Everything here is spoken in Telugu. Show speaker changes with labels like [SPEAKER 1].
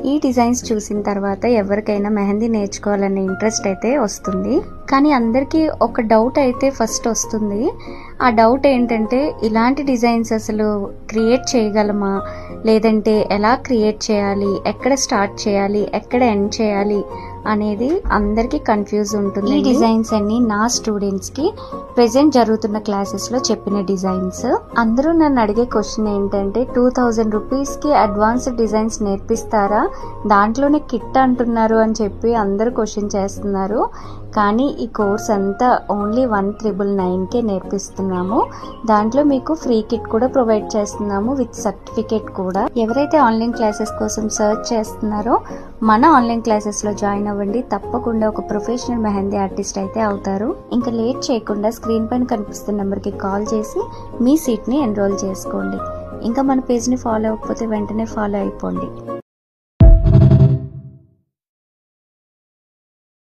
[SPEAKER 1] ఈ డిజైన్స్ చూసిన తర్వాత ఎవరికైనా మెహందీ నేర్చుకోవాలనే ఇంట్రెస్ట్ అయితే వస్తుంది. కానీ అందరికీ ఒక డౌట్ అయితే ఫస్ట్ వస్తుంది. ఆ డౌట్ ఏంటంటే ఇలాంటి డిజైన్స్ అసలు క్రియేట్ చేయగలమా, లేదంటే ఎలా క్రియేట్ చేయాలి, ఎక్కడ స్టార్ట్ చేయాలి, ఎక్కడ ఎండ్ చేయాలి అనేది అందరికీ కన్ఫ్యూజ్ ఉంటుంది. ఈ డిజైన్స్ అన్ని నా స్టూడెంట్స్కి ప్రెజెంట్ జరుగుతున్న క్లాసెస్లో చెప్పిన డిజైన్స్. అందరూ నన్ను అడిగే క్వశ్చన్ ఏంటంటే 2000 రూపీస్కి అడ్వాన్స్డ్ డిజైన్స్ నేర్పిస్తారా, దాంట్లోనే కిట్ అంటున్నారు అని చెప్పి అందరూ క్వశ్చన్ చేస్తున్నారు. కానీ ఈ కోర్స్ అంతా ఓన్లీ 1999కే నేర్పిస్తున్నాము. దాంట్లో మీకు ఫ్రీ కిట్ కూడా ప్రొవైడ్ చేస్తున్నాము విత్ సర్టిఫికేట్ కూడా. ఎవరైతే ఆన్లైన్ క్లాసెస్ కోసం సర్చ్ చేస్తున్నారో మన ఆన్లైన్ క్లాసెస్లో జాయిన్ అవ్వండి. తప్పకుండా ఒక ప్రొఫెషనల్ మెహందీ ఆర్టిస్ట్ అయితే అవుతారు. ఇంకా లేట్ చేయకుండా స్క్రీన్ పైన కనిపిస్తున్న నెంబర్కి కాల్ చేసి మీ సీట్ని ఎన్రోల్ చేసుకోండి. ఇంకా మన పేజ్ని ఫాలో అవ్వకపోతే వెంటనే ఫాలో అయిపోండి.